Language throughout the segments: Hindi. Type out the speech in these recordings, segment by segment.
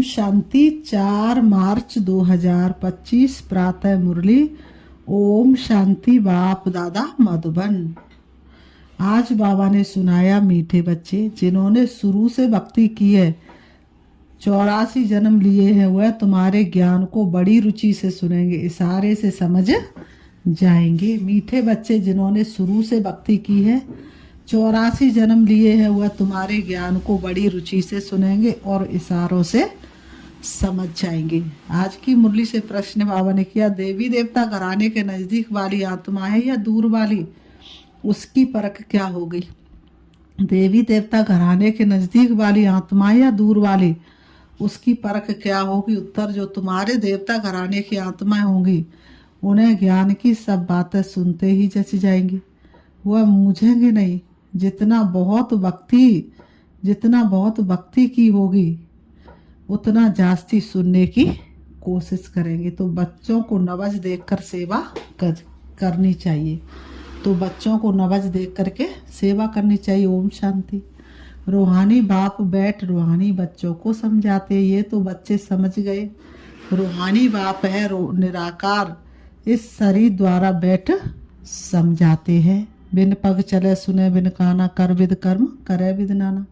शांति। 4 मार्च 2025 प्रातः मुरली। ओम शांति। बाप दादा मधुबन। आज बाबा ने सुनाया, मीठे बच्चे जिन्होंने शुरू से भक्ति की है, 84 जन्म लिए हैं, वह तुम्हारे ज्ञान को बड़ी रुचि से सुनेंगे, इशारे से समझ जाएंगे। मीठे बच्चे जिन्होंने शुरू से भक्ति की है, 84 जन्म लिए हैं, वह तुम्हारे ज्ञान को बड़ी रुचि से सुनेंगे और इशारों से समझ जाएंगे। आज की मुरली से प्रश्न बाबा ने किया, देवी देवता घराने के नजदीक वाली आत्मा है या दूर वाली, उसकी परख क्या होगी? देवी देवता घराने के नजदीक वाली आत्मा है या दूर वाली, उसकी परख क्या होगी? उत्तर, जो तुम्हारे देवता घराने की आत्माएं होंगी, उन्हें ज्ञान की सब बातें सुनते ही जच जाएंगी, वह मूझेंगे नहीं। जितना बहुत भक्ति की होगी, उतना जास्ती सुनने की कोशिश करेंगे। तो बच्चों को नवज देखकर सेवा करनी चाहिए। सेवा करनी चाहिए। ओम शांति। रूहानी बाप बैठ रूहानी बच्चों को समझाते। ये तो बच्चे समझ गए। रूहानी बाप है निराकार, इस शरीर द्वारा बैठ समझाते हैं। बिन पग चले सुने, बिन काना कर विद कर्म करे विद नाना।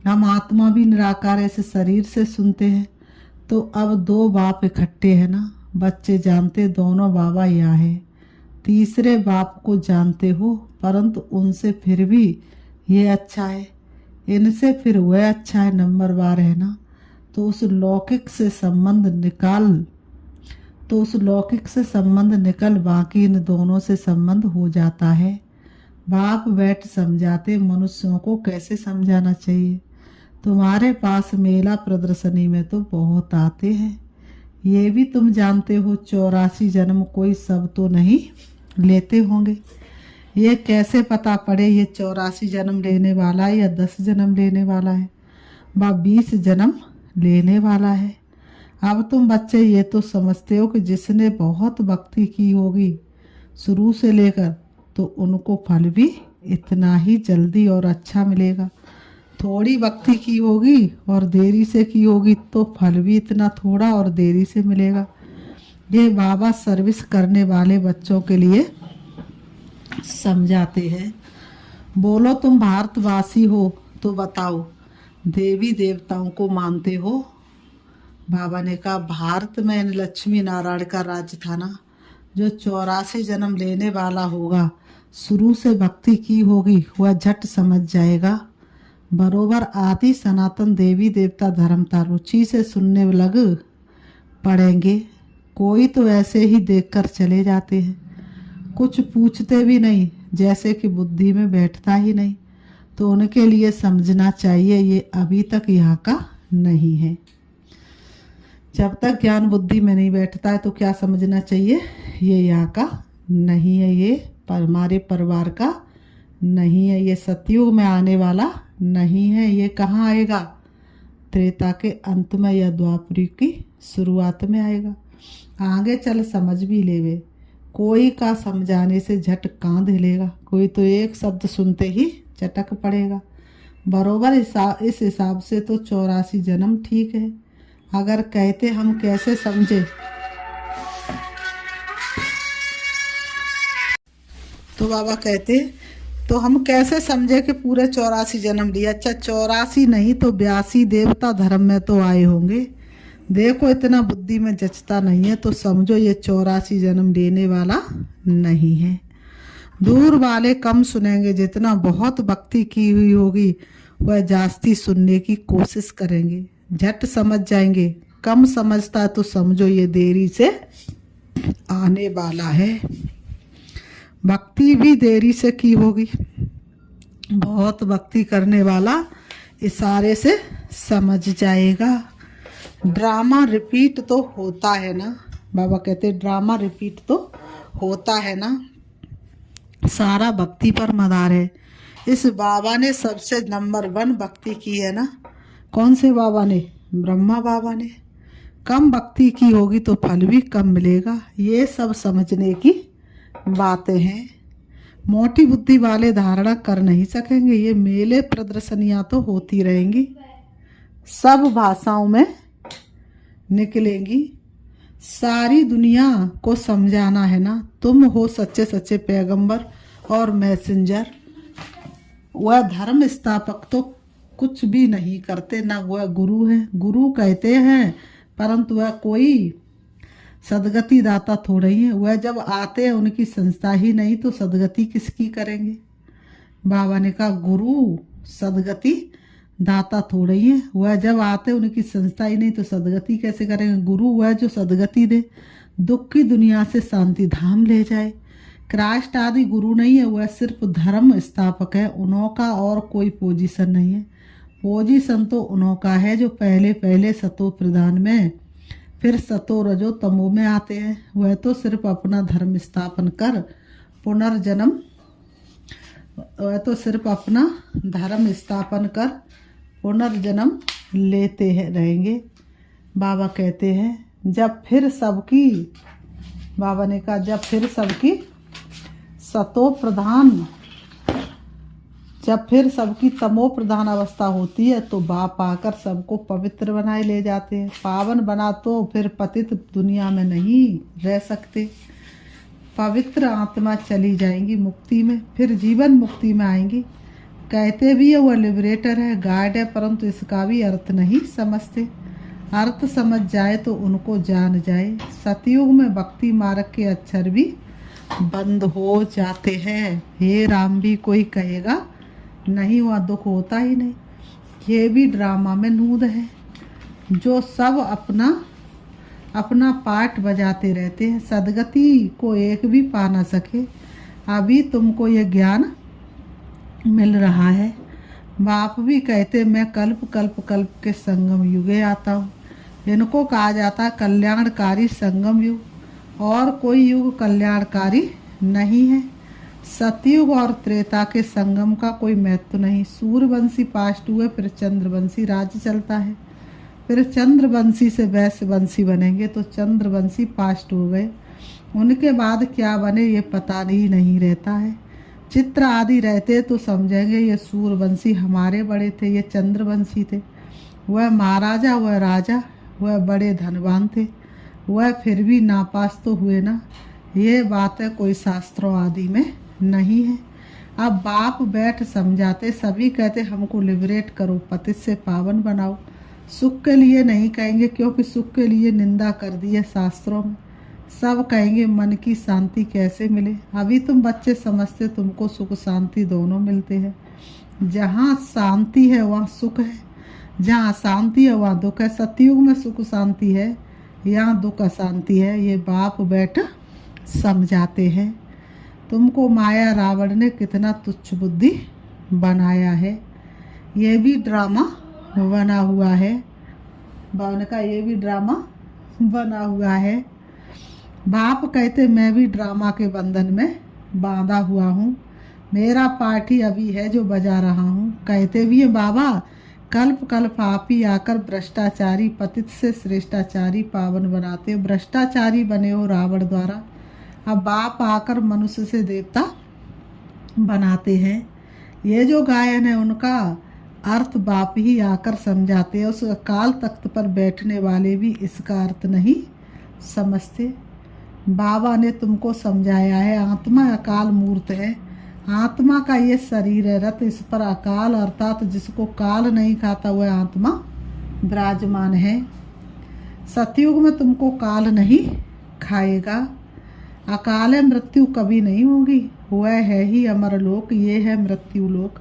हम आत्मा भी निराकार ऐसे शरीर से सुनते हैं। तो अब 2 बाप इकट्ठे हैं ना। बच्चे जानते दोनों बाबा यहाँ हैं। तीसरे बाप को जानते हो, परंतु उनसे फिर भी ये अच्छा है, इनसे फिर वह अच्छा है, नंबरवार है ना। तो उस लौकिक से संबंध निकल बाकी इन दोनों से संबंध हो जाता है। बाप बैठ समझाते मनुष्यों को कैसे समझाना चाहिए। तुम्हारे पास मेला प्रदर्शनी में तो बहुत आते हैं, ये भी तुम जानते हो। 84 जन्म कोई सब तो नहीं लेते होंगे। ये कैसे पता पड़े ये 84 जन्म लेने वाला है या 10 जन्म लेने वाला है, व 20 जन्म लेने वाला है? अब तुम बच्चे ये तो समझते हो कि जिसने बहुत भक्ति की होगी शुरू से लेकर, तो उनको फल भी इतना ही जल्दी और अच्छा मिलेगा। थोड़ी भक्ति की होगी और देरी से की होगी, तो फल भी इतना थोड़ा और देरी से मिलेगा। ये बाबा सर्विस करने वाले बच्चों के लिए समझाते हैं। बोलो, तुम भारतवासी हो तो बताओ, देवी देवताओं को मानते हो? बाबा ने कहा, भारत में लक्ष्मी नारायण का राज्य था ना। जो 84 जन्म लेने वाला होगा, शुरू से भक्ति की होगी, वह झट समझ जाएगा। बरोबर आदि सनातन देवी देवता धर्म था, रुचि से सुनने लग पड़ेंगे। कोई तो ऐसे ही देखकर चले जाते हैं, कुछ पूछते भी नहीं, जैसे कि बुद्धि में बैठता ही नहीं। तो उनके लिए समझना चाहिए, ये अभी तक यहाँ का नहीं है। जब तक ज्ञान बुद्धि में नहीं बैठता है तो क्या समझना चाहिए? ये यहाँ का नहीं है, ये हमारे परिवार का नहीं है, ये सतयुग में आने वाला नहीं है। ये कहाँ आएगा? त्रेता के अंत में या द्वापर की शुरुआत में आएगा। आगे चल समझ भी लेवे। कोई का समझाने से झट कांध हिलेगा, कोई तो एक शब्द सुनते ही चटक पड़ेगा। बरोबर इस हिसाब से तो 84 जन्म ठीक है। अगर कहते हम कैसे समझे, तो बाबा कहते तो हम कैसे समझे कि पूरे 84 जन्म लिया? अच्छा, 84 नहीं तो 82 देवता धर्म में तो आए होंगे। देखो, इतना बुद्धि में जचता नहीं है, तो समझो ये 84 जन्म लेने वाला नहीं है। दूर वाले कम सुनेंगे, जितना बहुत भक्ति की हुई होगी वह जास्ती सुनने की कोशिश करेंगे, झट समझ जाएंगे। कम समझता है तो समझो ये देरी से आने वाला है। भक्ति भी देरी से की होगी। बहुत भक्ति करने वाला इशारे से समझ जाएगा। ड्रामा रिपीट तो होता है ना। बाबा कहते ड्रामा रिपीट तो होता है ना। सारा भक्ति पर मदार है। इस बाबा ने सबसे नंबर 1 भक्ति की है ना। कौन से बाबा ने? ब्रह्मा बाबा ने। कम भक्ति की होगी तो फल भी कम मिलेगा। ये सब समझने की बातें हैं। मोटी बुद्धि वाले धारणा कर नहीं सकेंगे। ये मेले प्रदर्शनियां तो होती रहेंगी, सब भाषाओं में निकलेंगी। सारी दुनिया को समझाना है ना, तुम हो सच्चे सच्चे पैगंबर और मैसेंजर। वह धर्म स्थापक तो कुछ भी नहीं करते, ना वह गुरु है। गुरु कहते हैं परंतु वह कोई सदगति दाता थोड़े ही है। वह जब आते हैं उनकी संस्था ही नहीं तो सदगति किसकी करेंगे। बाबा ने कहा गुरु सदगति दाता थोड़े ही है। वह जब आते उनकी संस्था ही नहीं तो सदगति कैसे करेंगे। गुरु वह जो सदगति दे, दुख की दुनिया से शांति धाम ले जाए। क्राइस्ट आदि गुरु नहीं है, वह सिर्फ धर्म स्थापक है। उनका और कोई पोजीशन नहीं है। पोजीशन तो उनका है जो पहले पहले सतो प्रधान में फिर सतो रजो तमो में आते हैं। वह तो सिर्फ अपना धर्म स्थापन कर पुनर्जन्म वह तो सिर्फ अपना धर्म स्थापन कर पुनर्जन्म लेते हैं रहेंगे। बाबा कहते हैं जब फिर सबकी, बाबा ने कहा जब फिर सबकी सतो प्रधान, जब फिर सबकी तमो प्रधान अवस्था होती है तो बाप आकर सबको पवित्र बनाए ले जाते हैं। पावन बना तो फिर पतित दुनिया में नहीं रह सकते। पवित्र आत्मा चली जाएंगी मुक्ति में, फिर जीवन मुक्ति में आएंगी। कहते भी है वह लिबरेटर है, गाइड है, परंतु इसका भी अर्थ नहीं समझते। अर्थ समझ जाए तो उनको जान जाए। सतयुग में भक्ति मार्ग के अक्षर भी बंद हो जाते हैं। हे राम भी कोई कहेगा नहीं, वह दुख होता ही नहीं। ये भी ड्रामा में नूद है जो सब अपना अपना पार्ट बजाते रहते हैं। सदगति को एक भी पा ना सके। अभी तुमको ये ज्ञान मिल रहा है। बाप भी कहते मैं कल्प कल्प कल्प के संगम युगे आता हूँ। इनको कहा जाता है कल्याणकारी संगम युग, और कोई युग कल्याणकारी नहीं है। सतयुग और त्रेता के संगम का कोई महत्व नहीं। सूर्यवंशी पास्ट हुए, फिर चंद्रवंशी राज्य चलता है, फिर चंद्रवंशी से वैश्यवंशी बनेंगे तो चंद्रवंशी पास्ट हो गए। उनके बाद क्या बने ये पता नहीं रहता है। चित्र आदि रहते तो समझेंगे ये सूर्यवंशी हमारे बड़े थे, ये चंद्रवंशी थे। वह महाराजा, वह राजा, वह बड़े धनवान थे, वह फिर भी नापास तो हुए ना। ये बातें कोई शास्त्रों आदि में नहीं है। अब बाप बैठ समझाते, सभी कहते हमको लिबरेट करो, पतित से पावन बनाओ। सुख के लिए नहीं कहेंगे, क्योंकि सुख के लिए निंदा कर दी है शास्त्रों में। सब कहेंगे मन की शांति कैसे मिले। अभी तुम बच्चे समझते तुमको सुख शांति दोनों मिलते हैं। जहाँ शांति है वहाँ सुख है, जहाँ शांति है वहाँ दुख है। सतयुग में सुख शांति है, यहाँ दुख अशांति है। ये बाप बैठ समझाते हैं। तुमको माया रावण ने कितना तुच्छ बुद्धि बनाया है। ये भी ड्रामा बना हुआ है। बावन का ये भी ड्रामा बना हुआ है। बाप कहते मैं भी ड्रामा के बंधन में बांधा हुआ हूँ। मेरा पार्ट ही अभी है जो बजा रहा हूँ। कहते भी है बाबा कल्प कल्प आप ही आकर भ्रष्टाचारी पतित से श्रेष्ठाचारी पावन बनाते हो। भ्रष्टाचारी बने हो रावण द्वारा, अब बाप आकर मनुष्य से देवता बनाते हैं। ये जो गायन है उनका अर्थ बाप ही आकर समझाते हैं। उस अकाल तख्त पर बैठने वाले भी इसका अर्थ नहीं समझते। बाबा ने तुमको समझाया है आत्मा अकाल मूर्त है। आत्मा का ये शरीर है रथ, इस पर अकाल अर्थात जिसको काल नहीं खाता वह आत्मा विराजमान है। सतयुग में तुमको काल नहीं खाएगा। अकाल है, मृत्यु कभी नहीं होगी। वह है ही अमर लोक, ये है मृत्यु लोक।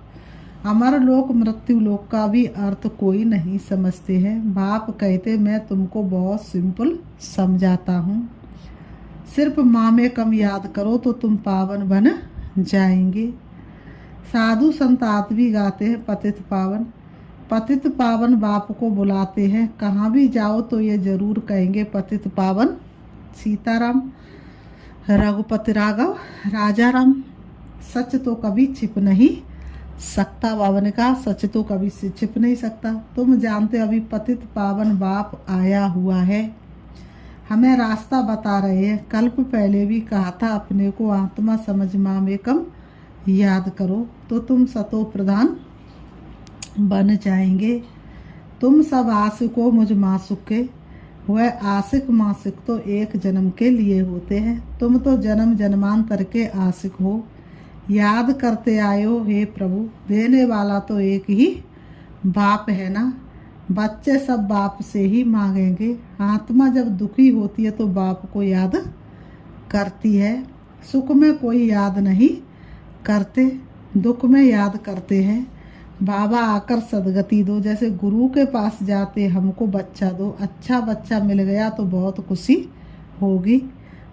अमर लोक मृत्यु लोक का भी अर्थ कोई नहीं समझते हैं। बाप कहते मैं तुमको बहुत सिंपल समझाता हूँ। सिर्फ माँ में कम याद करो तो तुम पावन बन जाएंगे। साधु संत आदमी गाते हैं पतित पावन। पतित पावन बाप को बुलाते हैं। कहाँ भी जाओ तो ये जरूर कहेंगे पतित पावन सीताराम, रघुपति राघव, राजा राम। सच तो कभी छिप नहीं सकता। बाबा ने कहा सच तो कभी से छिप नहीं सकता। तुम जानते अभी पतित पावन बाप आया हुआ है, हमें रास्ता बता रहे हैं। कल्प पहले भी कहा था अपने को आत्मा समझ माँ में कम याद करो तो तुम सतो प्रधान बन जाएंगे। तुम सब आशिको मुझ मासुक के वह आशिक मासिक तो एक जन्म के लिए होते हैं, तुम तो जन्म जन्मांतर के आशिक हो। याद करते आयो हे प्रभु, देने वाला तो एक ही बाप है ना। बच्चे सब बाप से ही मांगेंगे। आत्मा जब दुखी होती है तो बाप को याद करती है। सुख में कोई याद नहीं करते, दुख में याद करते हैं। बाबा आकर सदगति दो, जैसे गुरु के पास जाते हमको बच्चा दो। अच्छा बच्चा मिल गया तो बहुत खुशी होगी।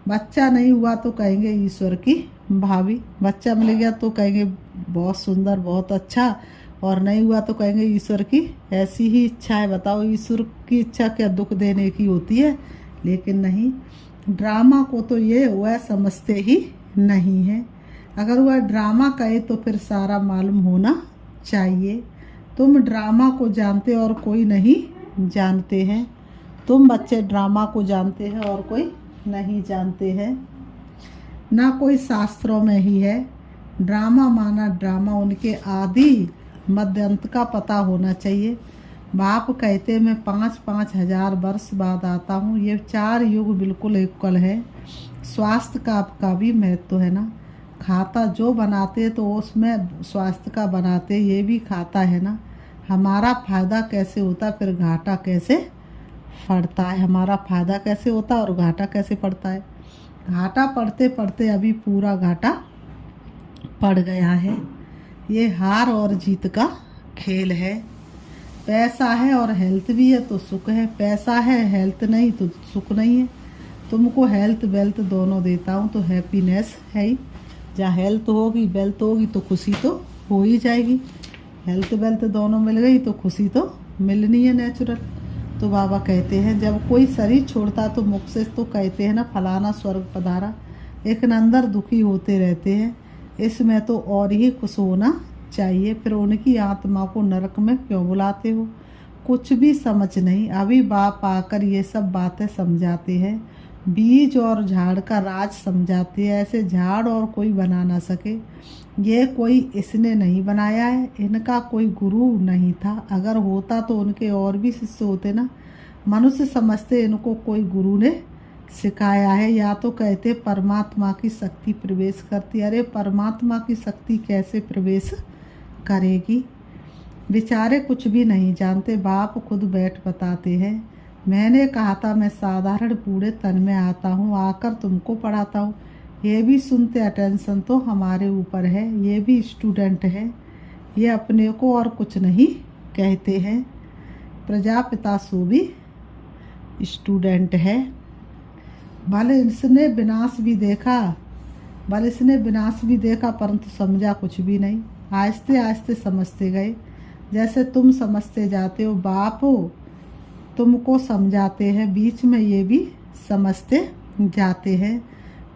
बच्चा नहीं हुआ तो कहेंगे ईश्वर की भाभी। बच्चा मिल गया तो कहेंगे बहुत सुंदर, बहुत अच्छा, और नहीं हुआ तो कहेंगे ईश्वर की ऐसी ही इच्छा है। बताओ, ईश्वर की इच्छा क्या दुख देने की होती है? लेकिन नहीं, ड्रामा को तो ये वह समझते ही नहीं है। अगर वह ड्रामा कहे तो फिर सारा मालूम होना चाहिए। तुम ड्रामा को जानते और कोई नहीं जानते हैं। तुम बच्चे ड्रामा को जानते हैं और कोई नहीं जानते हैं। ना कोई शास्त्रों में ही है। ड्रामा माना ड्रामा, उनके आदि मध्यांत का पता होना चाहिए। बाप कहते मैं 5-5 हजार वर्ष बाद आता हूँ। ये 4 युग बिल्कुल इक्वल है। स्वास्थ्य का भी महत्व है ना। खाता जो बनाते तो उसमें स्वास्थ्य का बनाते, ये भी खाता है ना। हमारा फायदा कैसे होता फिर घाटा कैसे पड़ता है? हमारा फायदा कैसे होता और घाटा कैसे पड़ता है? घाटा पड़ते पड़ते अभी पूरा घाटा पड़ गया है। ये हार और जीत का खेल है। पैसा है और हेल्थ भी है तो सुख है, पैसा है हेल्थ नहीं तो सुख नहीं है। तुमको हेल्थ वेल्थ दोनों देता हूँ तो हैप्पीनेस है ही। जहाँ हेल्थ होगी वेल्थ होगी तो खुशी तो हो ही जाएगी। हेल्थ वेल्थ दोनों मिल गई तो खुशी तो मिलनी है नेचुरल। तो बाबा कहते हैं जब कोई शरीर छोड़ता तो मुख से तो कहते हैं ना फलाना स्वर्ग पधारा, लेकिन अंदर दुखी होते रहते हैं। इसमें तो और ही खुश होना चाहिए। फिर उनकी आत्मा को नरक में क्यों बुलाते हो? कुछ भी समझ नहीं। अभी बाप आकर ये सब बातें समझाते हैं। बीज और झाड़ का राज समझाते हैं। ऐसे झाड़ और कोई बना ना सके। ये कोई इसने नहीं बनाया है। इनका कोई गुरु नहीं था। अगर होता तो उनके और भी शिष्य होते ना। मनुष्य समझते इनको कोई गुरु ने सिखाया है, या तो कहते परमात्मा की शक्ति प्रवेश करती। अरे परमात्मा की शक्ति कैसे प्रवेश करेगी? बेचारे कुछ भी नहीं जानते। बाप खुद बैठ बताते हैं। मैंने कहा था मैं साधारण बूढ़े तन में आता हूँ, आकर तुमको पढ़ाता हूँ। ये भी सुनते, अटेंशन तो हमारे ऊपर है। ये भी स्टूडेंट है। ये अपने को और कुछ नहीं कहते हैं। प्रजापिता सो भी स्टूडेंट है। भले इसने विनाश भी देखा परंतु समझा कुछ भी नहीं। आहिस्ते आहिस्ते समझते गए। जैसे तुम समझते जाते हो, बाप तुमको समझाते हैं, बीच में ये भी समझते जाते हैं।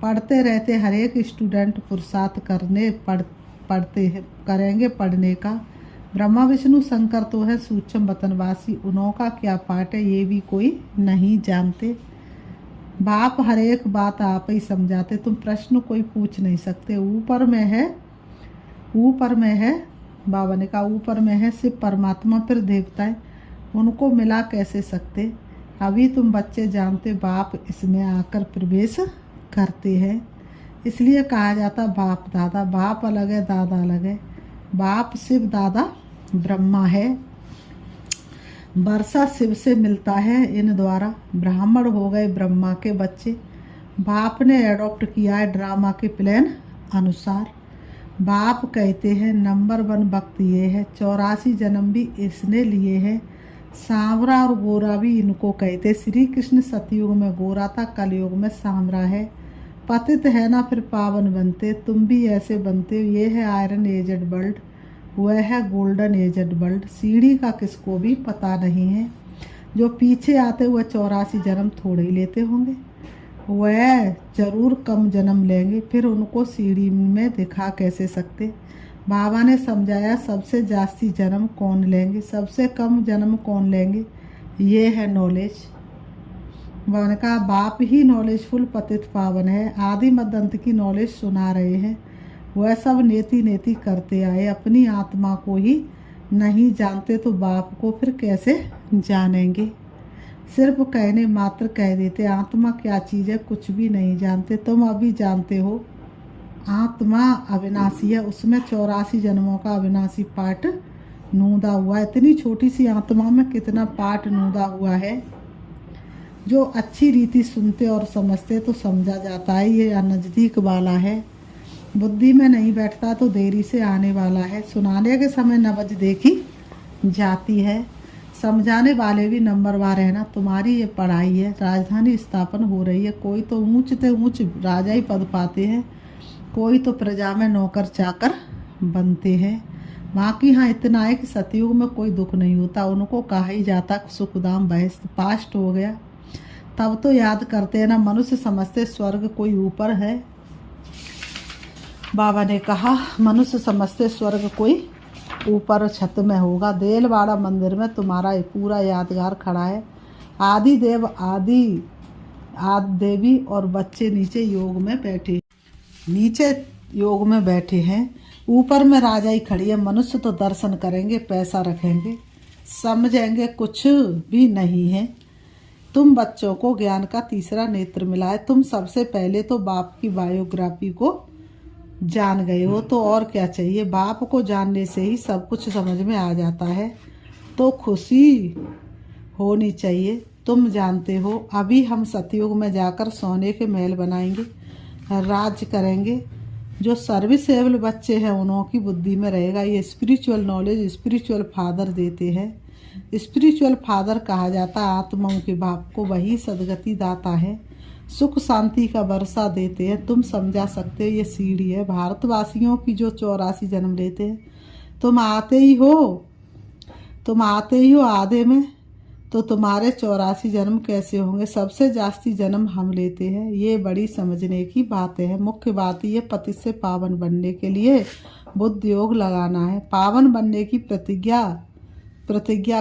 पढ़ते रहते। हर एक स्टूडेंट पुरुषार्थ पढ़ते हैं, करेंगे पढ़ने का। ब्रह्मा विष्णु शंकर तो है सूक्ष्म वतनवासी, उन्हों का क्या पाठ है ये भी कोई नहीं जानते। बाप हर एक बात आप ही समझाते। तुम प्रश्न कोई पूछ नहीं सकते। ऊपर में है बाबा ने कहा, ऊपर में है शिव परमात्मा, फिर देवता है, उनको मिला कैसे सकते? अभी तुम बच्चे जानते, बाप इसमें आकर प्रवेश करते हैं। इसलिए कहा जाता बाप दादा। बाप अलग है, दादा अलग है। बाप शिव, दादा ब्रह्मा है। वर्षा शिव से मिलता है इन द्वारा। ब्राह्मण हो गए ब्रह्मा के बच्चे। बाप ने एडॉप्ट किया है ड्रामा के प्लान अनुसार। बाप कहते हैं नंबर 1 वक्त ये है। 84 जन्म भी इसने लिए हैं। सांवरा और गोरा भी इनको कहते। श्री कृष्ण सतयुग में गोरा था, कलयुग में सांवरा है। पतित है ना फिर पावन बनते। तुम भी ऐसे बनते हो। ये है आयरन एजेड वर्ल्ड, वह है गोल्डन एजेड वर्ल्ड। सीढ़ी का किसको भी पता नहीं है। जो पीछे आते हुए 84 जन्म थोड़े ही लेते होंगे, वह जरूर कम जन्म लेंगे। फिर उनको सीढ़ी में दिखा कैसे सकते? बाबा ने समझाया सबसे जास्ती जन्म कौन लेंगे, सबसे कम जन्म कौन लेंगे। ये है नॉलेज। मैंने कहा बाप ही नॉलेजफुल पतित पावन है। आदि मदंत की नॉलेज सुना रहे हैं। वह सब नेति नेति करते आए। अपनी आत्मा को ही नहीं जानते तो बाप को फिर कैसे जानेंगे? सिर्फ कहने मात्र कह देते। आत्मा क्या चीज़ है कुछ भी नहीं जानते। तुम अभी जानते हो आत्मा अविनाशी है, उसमें 84 जन्मों का अविनाशी पाठ नूदा हुआ है। इतनी छोटी सी आत्मा में कितना पाठ नूदा हुआ है। जो अच्छी रीति सुनते और समझते तो समझा जाता है ये नज़दीक वाला है, बुद्धि में नहीं बैठता तो देरी से आने वाला है। सुनाने के समय नबज देखी जाती है, समझाने वाले भी नंबरवार है ना। तुम्हारी ये पढ़ाई है, राजधानी स्थापन हो रही है। कोई तो ऊंच से ऊंच राजाई पद पाते हैं, कोई तो प्रजा में नौकर चाकर बनते हैं। बाकी हाँ इतना है कि सतयुग में कोई दुख नहीं होता। उनको कहा ही जाता सुखदाम बहस्त, पास्ट हो गया। तब तो याद करते हैं ना। मनुष्य समझते स्वर्ग कोई ऊपर है। बाबा ने कहा मनुष्य समझते स्वर्ग कोई ऊपर छत में होगा। देलवाड़ा मंदिर में तुम्हारा ये पूरा यादगार खड़ा है। आदि देव आदि देवी और बच्चे नीचे योग में बैठे हैं। ऊपर में राजाई खड़ी है। मनुष्य तो दर्शन करेंगे, पैसा रखेंगे, समझेंगे कुछ भी नहीं है। तुम बच्चों को ज्ञान का तीसरा नेत्र मिला है। तुम सबसे पहले तो बाप की बायोग्राफी को जान गए हो, तो और क्या चाहिए। बाप को जानने से ही सब कुछ समझ में आ जाता है, तो खुशी होनी चाहिए। तुम जानते हो अभी हम सतयुग में जाकर सोने के महल बनाएंगे, राज करेंगे। जो सर्विसेबल बच्चे हैं उनकी बुद्धि में रहेगा। ये स्पिरिचुअल नॉलेज स्पिरिचुअल फादर देते हैं। स्पिरिचुअल फादर कहा जाता है आत्माओं के बाप को, वही सदगति दाता है, सुख शांति का वर्षा देते हैं। तुम समझा सकते हो ये सीढ़ी है भारतवासियों की जो 84 जन्म लेते हैं। तुम आते ही हो आधे में, तो तुम्हारे 84 जन्म कैसे होंगे। सबसे जास्ती जन्म हम लेते हैं। ये बड़ी समझने की बातें हैं। मुख्य बात ये पतित से पावन बनने के लिए बुद्ध योग लगाना है। पावन बनने की प्रतिज्ञा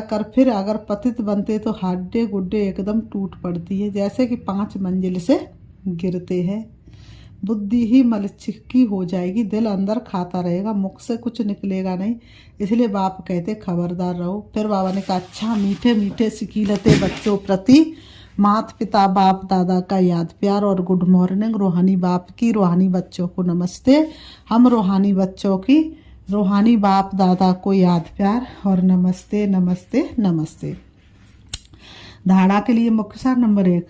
कर, फिर अगर पतित बनते तो हड्डे गुड्डे एकदम टूट पड़ती है, जैसे कि 5 मंजिल से गिरते हैं। बुद्धि ही मलचिक्की हो जाएगी, दिल अंदर खाता रहेगा, मुख से कुछ निकलेगा नहीं। इसलिए बाप कहते खबरदार रहो। फिर बाबा ने कहा अच्छा मीठे मीठे सिकीलते बच्चों प्रति माता पिता बाप दादा का याद प्यार और गुड मॉर्निंग। रूहानी बाप की रूहानी बच्चों को नमस्ते। हम रूहानी बच्चों की रूहानी बाप दादा को याद प्यार और नमस्ते नमस्ते नमस्ते। धारणा के लिए मुख्य सार नंबर 1,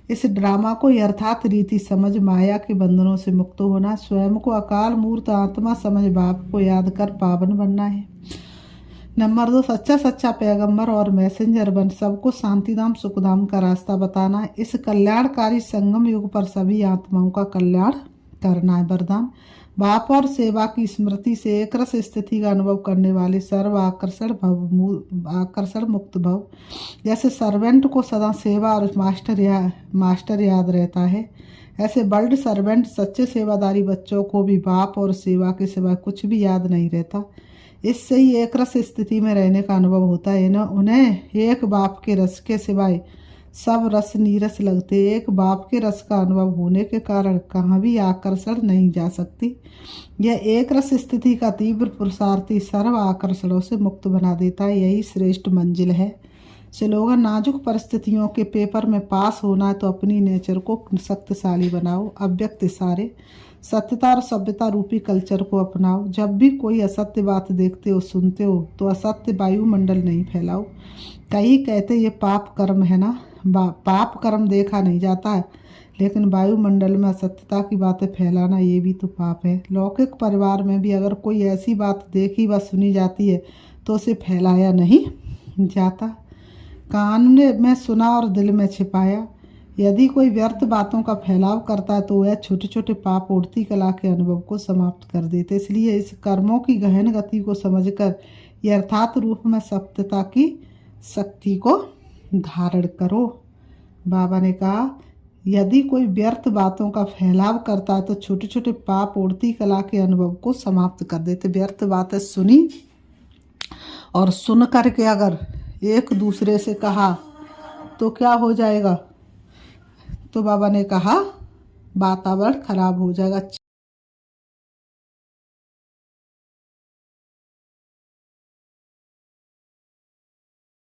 इस ड्रामा को यथार्थ रीति समझ माया के बंधनों से मुक्त होना, स्वयं को अकाल मूर्त आत्मा समझ बाप को याद कर पावन बनना है। नंबर 2, सच्चा पैगंबर और मैसेंजर बन सबको शांतिधाम सुखधाम का रास्ता बताना है। इस कल्याणकारी संगम युग पर सभी आत्माओं का कल्याण करना है। वरदान, बाप और सेवा की स्मृति से एक रस स्थिति का अनुभव करने वाले सर्व आकर्षण मुक्त भव। जैसे सर्वेंट को सदा सेवा और मास्टर याद रहता है, ऐसे वर्ल्ड सर्वेंट सच्चे सेवादारी बच्चों को भी बाप और सेवा के सिवाय कुछ भी याद नहीं रहता। इससे ही एक रस स्थिति में रहने का अनुभव होता है। उन्हें एक बाप के रस के सिवाय सब रस नीरस लगते। एक बाप के रस का अनुभव होने के कारण कहाँ भी आकर्षण नहीं जा सकती। यह एक रस स्थिति का तीव्र पुरुषार्थी सर्व आकर्षणों से मुक्त बना देता है। यही श्रेष्ठ मंजिल है। स्लोगन, नाजुक परिस्थितियों के पेपर में पास होना है तो अपनी नेचर को शक्तिशाली बनाओ। अव्यक्त इशारे, सत्यता और सभ्यता रूपी कल्चर को अपनाओ। जब भी कोई असत्य बात देखते हो सुनते हो तो असत्य वायुमंडल नहीं फैलाओ। कई कहते ये पाप कर्म है ना, पाप कर्म देखा नहीं जाता है, लेकिन वायुमंडल में असत्यता की बातें फैलाना ये भी तो पाप है। लौकिक परिवार में भी अगर कोई ऐसी बात देखी व सुनी जाती है तो उसे फैलाया नहीं जाता। कान में सुना और दिल में छिपाया। यदि कोई व्यर्थ बातों का फैलाव करता है तो वह छोटे छोटे पाप उड़ती कला के अनुभव को समाप्त कर देते। इसलिए इस कर्मों की गहन गति को समझकर यथार्थ रूप में सत्यता की शक्ति को धारण करो। बाबा ने कहा यदि कोई व्यर्थ बातों का फैलाव करता है तो छोटे छोटे पाप उड़ती कला के अनुभव को समाप्त कर देते। व्यर्थ बातें सुनी और सुन करके अगर एक दूसरे से कहा तो क्या हो जाएगा, तो बाबा ने कहा वातावरण खराब हो जाएगा।